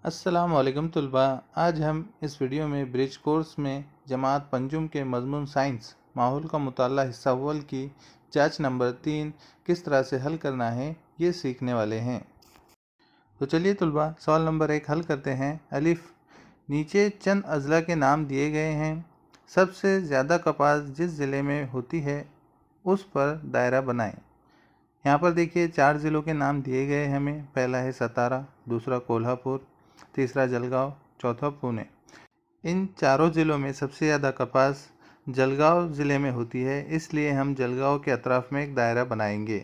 अस्सलाम वालेकुम तलबा। आज हम इस वीडियो में ब्रिज कोर्स में जमात पंजुम के मजमून साइंस माहौल का मुताला हिस्सा अव्वल की जांच नंबर 3 किस तरह से हल करना है ये सीखने वाले हैं। तो चलिए तलबा, सवाल नंबर 1 हल करते हैं। अलिफ, नीचे चंद अजला के नाम दिए गए हैं। सबसे ज़्यादा कपास जिस ज़िले में होती है उस पर दायरा बनाएं। यहाँ पर देखिए 4 ज़िलों के नाम दिए गए हैं हमें। पहला है सतारा, दूसरा कोल्हापुर, तीसरा जलगांव, चौथा पुणे। इन चारों ज़िलों में सबसे ज़्यादा कपास जलगांव ज़िले में होती है, इसलिए हम जलगांव के अतराफ में एक दायरा बनाएंगे।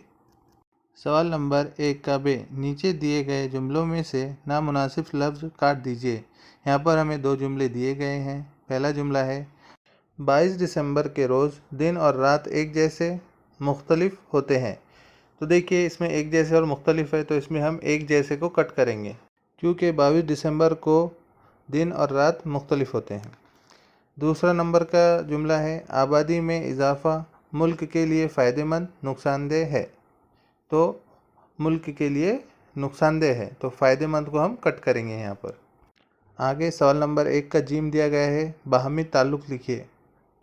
सवाल नंबर 1 का बे, नीचे दिए गए जुमलों में से नामुनासिब लफ्ज़ काट दीजिए। यहाँ पर हमें 2 जुमले दिए गए हैं। पहला जुमला है 22 दिसंबर के रोज़ दिन और रात एक जैसे मुख्तलिफ होते हैं। तो देखिए इसमें एक जैसे और मुख्तलिफ है, तो इसमें हम एक जैसे को कट करेंगे क्योंकि 22 दिसंबर को दिन और रात मुख्तलिफ होते हैं। दूसरा नंबर का जुमला है आबादी में इजाफ़ा मुल्क के लिए फ़ायदेमंद नुकसानदेह है। तो मुल्क के लिए नुकसानदेह है, तो फ़ायदेमंद को हम कट करेंगे यहाँ पर। आगे सवाल नंबर 1 का जीम दिया गया है, बाहमी ताल्लुक़ लिखिए।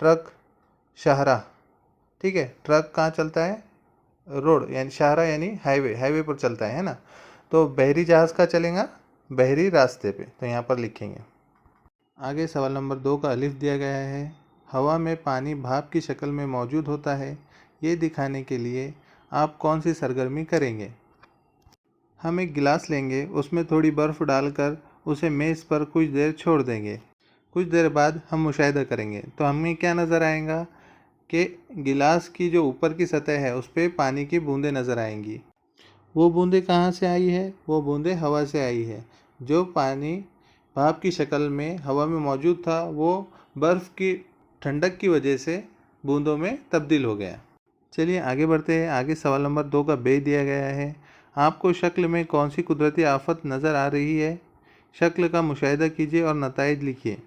ट्रक, शाहराह। ठीक है, ट्रक कहाँ चलता है? रोड, यानी शाहराह यानी हाईवे पर चलता है ना। तो बहरी जहाज़ का चलेगा बहरी रास्ते पे, तो यहाँ पर लिखेंगे। आगे सवाल नंबर 2 का अलिफ दिया गया है, हवा में पानी भाप की शक्ल में मौजूद होता है। ये दिखाने के लिए आप कौन सी सरगर्मी करेंगे? हम एक गिलास लेंगे, उसमें थोड़ी बर्फ़ डालकर उसे मेज़ पर कुछ देर छोड़ देंगे। कुछ देर बाद हम मुशाहिदा करेंगे तो हमें क्या नज़र आएगा कि गिलास की जो ऊपर की सतह है उस पर पानी की बूंदें नज़र आएंगी। वो बूंदें कहाँ से आई है? वो बूंदें हवा से आई है। जो पानी भाप की शक्ल में हवा में मौजूद था वो बर्फ़ की ठंडक की वजह से बूंदों में तब्दील हो गया। चलिए आगे बढ़ते हैं। आगे सवाल नंबर 2 का बे दिया गया है, आपको शक्ल में कौन सी कुदरती आफत नज़र आ रही है? शक्ल का मुशाहिदा कीजिए और नताइज लिखिए।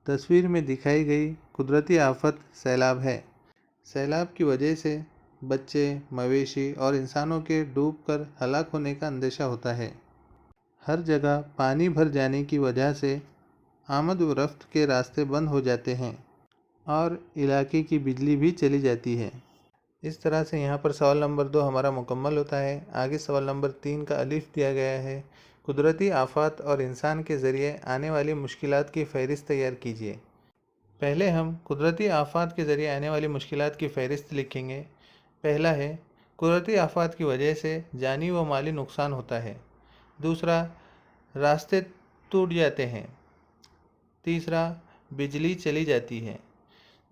तस्वीर में दिखाई गई कुदरती आफत सैलाब है। सैलाब की वजह से बच्चे, मवेशी और इंसानों के डूबकर हलाक होने का अंदेशा होता है। हर जगह पानी भर जाने की वजह से आमद व रफ्त के रास्ते बंद हो जाते हैं और इलाके की बिजली भी चली जाती है। इस तरह से यहाँ पर सवाल नंबर 2 हमारा मुकम्मल होता है। आगे सवाल नंबर 3 का अलिफ दिया गया है, कुदरती आफात और इंसान के ज़रिए आने वाली मुश्किलात की फ़हरिस्त तैयार कीजिए। पहले हम कुदरती आफात के ज़रिए आने वाली मुश्किलात की फ़हरिस्त लिखेंगे। पहला है कुदरती आफात की वजह से जानी व माली नुकसान होता है। दूसरा, रास्ते टूट जाते हैं। तीसरा, बिजली चली जाती है।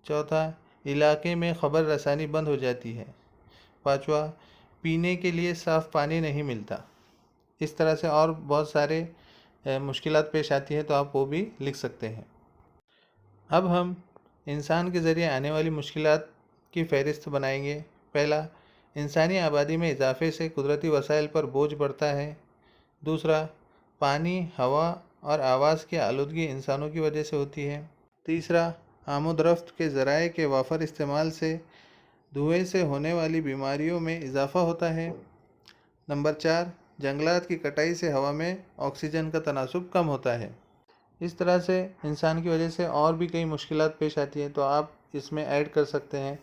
चौथा, इलाके में ख़बर रसानी बंद हो जाती है। पाँचवा, पीने के लिए साफ़ पानी नहीं मिलता। इस तरह से और बहुत सारे मुश्किलात पेश आती हैं, तो आप वो भी लिख सकते हैं। अब हम इंसान के ज़रिए आने वाली मुश्किलात की फ़हरिस्त बनाएंगे। पहला, इंसानी आबादी में इजाफ़े से कुदरती वसाइल पर बोझ बढ़ता है। दूसरा, पानी, हवा और आवाज़ की आलूदगी इंसानों की वजह से होती है। तीसरा, आमद-रफ्त के ज़राए के वाफर इस्तेमाल से धुएँ से होने वाली बीमारियों में इजाफ़ा होता है। नंबर 4, जंगलात की कटाई से हवा में ऑक्सीजन का तनासुब कम होता है। इस तरह से इंसान की वजह से और भी कई मुश्किलात पेश आती हैं, तो आप इसमें ऐड कर सकते हैं।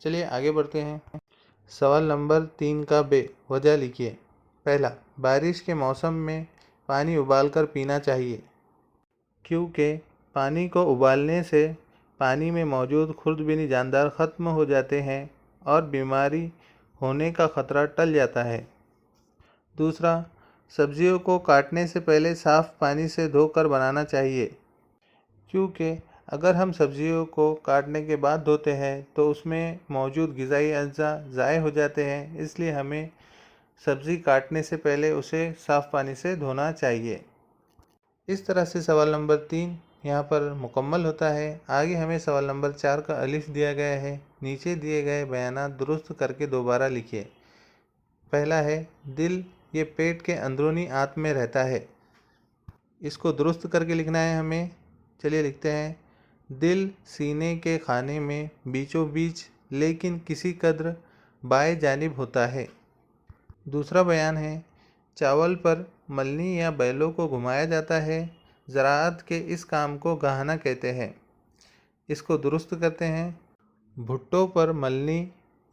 चलिए आगे बढ़ते हैं। सवाल नंबर 3 का बे, वजह लिखिए। पहला, बारिश के मौसम में पानी उबाल कर पीना चाहिए क्योंकि पानी को उबालने से पानी में मौजूद खुर्दबीनी जानदार ख़त्म हो जाते हैं और बीमारी होने का ख़तरा टल जाता है। दूसरा, सब्जियों को काटने से पहले साफ़ पानी से धोकर बनाना चाहिए क्योंकि अगर हम सब्जियों को काटने के बाद धोते हैं तो उसमें मौजूद ग़िज़ाई अज्जा ज़ाय हो जाते हैं, इसलिए हमें सब्ज़ी काटने से पहले उसे साफ़ पानी से धोना चाहिए। इस तरह से सवाल नंबर 3 यहाँ पर मुकम्मल होता है। आगे हमें सवाल नंबर 4 का अलिफ दिया गया है, नीचे दिए गए बयानात दुरुस्त करके दोबारा लिखिए। पहला है दिल, ये पेट के अंदरूनी आंत में रहता है। इसको दुरुस्त करके लिखना है हमें। चलिए लिखते हैं, दिल सीने के खाने में बीचों बीच लेकिन किसी कद्र बाएं जानिब होता है। दूसरा बयान है, चावल पर ملنی یا بیلوں کو گھمایا جاتا ہے، زراعت کے اس کام کو گہنا کہتے ہیں۔ اس کو درست کرتے ہیں۔ بھٹو پر ملنی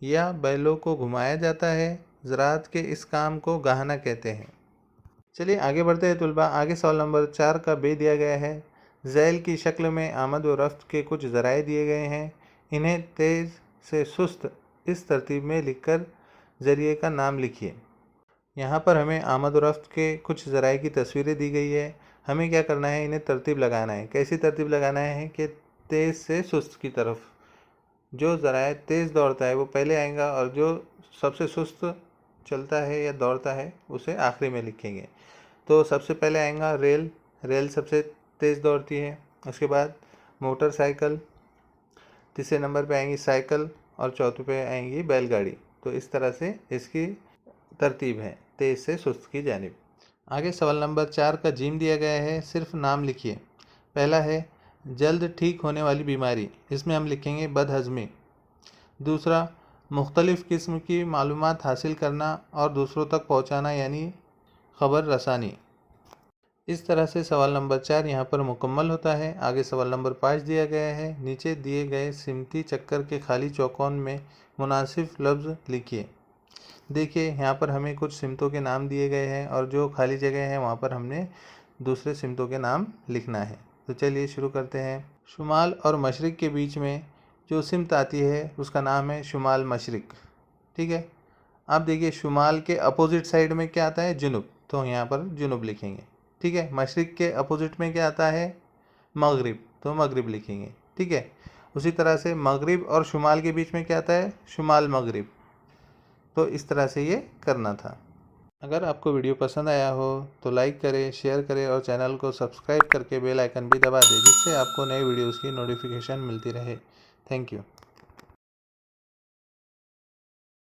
یا بیلوں کو گھمایا جاتا ہے، زراعت کے اس کام کو گہنا کہتے ہیں۔ چلیے آگے بڑھتے ہیں طلباء۔ آگے سوال نمبر 4 کا بے دیا گیا ہے۔ ذیل کی شکل میں آمد و رفت کے کچھ ذرائع دیے گئے ہیں، انہیں تیز سے سست اس ترتیب میں لکھ کر ذریعے کا نام لکھیے۔ یہاں پر ہمیں آمد و رفت کے کچھ ذرائع کی تصویریں دی گئی ہے۔ ہمیں کیا کرنا ہے، انہیں ترتیب لگانا ہے۔ کیسی ترتیب لگانا ہے کہ تیز سے سست کی طرف، جو ذرائع تیز دوڑتا ہے وہ پہلے آئیں گا، اور جو سب سے سست چلتا ہے یا دوڑتا ہے اسے آخری میں لکھیں گے۔ تو سب سے پہلے آئیں گا ریل، ریل سب سے تیز دوڑتی ہے۔ اس کے بعد موٹر سائیکل، تیسرے نمبر پہ آئیں گی سائیکل، اور چوتھے پہ آئیں گی بیل گاڑی۔ تو اس طرح سے اس کی ترتیب ہے تیز سے سست کی جانب۔ آگے سوال نمبر 4 کا جیم دیا گیا ہے، صرف نام لکھیے۔ پہلا ہے جلد ٹھیک ہونے والی بیماری، اس میں ہم لکھیں گے بد ہضمی۔ دوسرا مختلف قسم کی معلومات حاصل کرنا اور دوسروں تک پہنچانا، یعنی خبر رسانی۔ اس طرح سے سوال نمبر 4 یہاں پر مکمل ہوتا ہے۔ آگے سوال نمبر 5 دیا گیا ہے، نیچے دیے گئے سمتی چکر کے خالی چوکون میں مناسب لفظ لکھیے۔ دیکھیے یہاں پر ہمیں کچھ سمتوں کے نام دیے گئے ہیں، اور جو خالی جگہ ہے وہاں پر ہم نے دوسرے سمتوں کے نام لکھنا ہے۔ تو چلیے شروع کرتے ہیں۔ شمال اور مشرق کے بیچ میں جو سمت آتی ہے اس کا نام ہے شمال مشرق، ٹھیک ہے۔ اب دیکھیے شمال کے اپوزٹ سائڈ میں کیا آتا ہے، جنوب، تو یہاں پر جنوب لکھیں گے، ٹھیک ہے۔ مشرق کے اپوزٹ میں کیا آتا ہے، مغرب، تو مغرب لکھیں گے، ٹھیک ہے۔ اسی طرح سے مغرب اور شمال کے بیچ میں کیا آتا ہے، شمال مغرب۔ تو اس طرح سے یہ کرنا تھا۔ اگر آپ کو ویڈیو پسند آیا ہو تو لائک کریں، شیئر کریں، اور چینل کو سبسکرائب کر کے بیل آئیکن بھی دبا دیں، جس سے آپ کو نئے ویڈیوز کی نوٹیفیکیشن ملتی رہے۔ Thank you.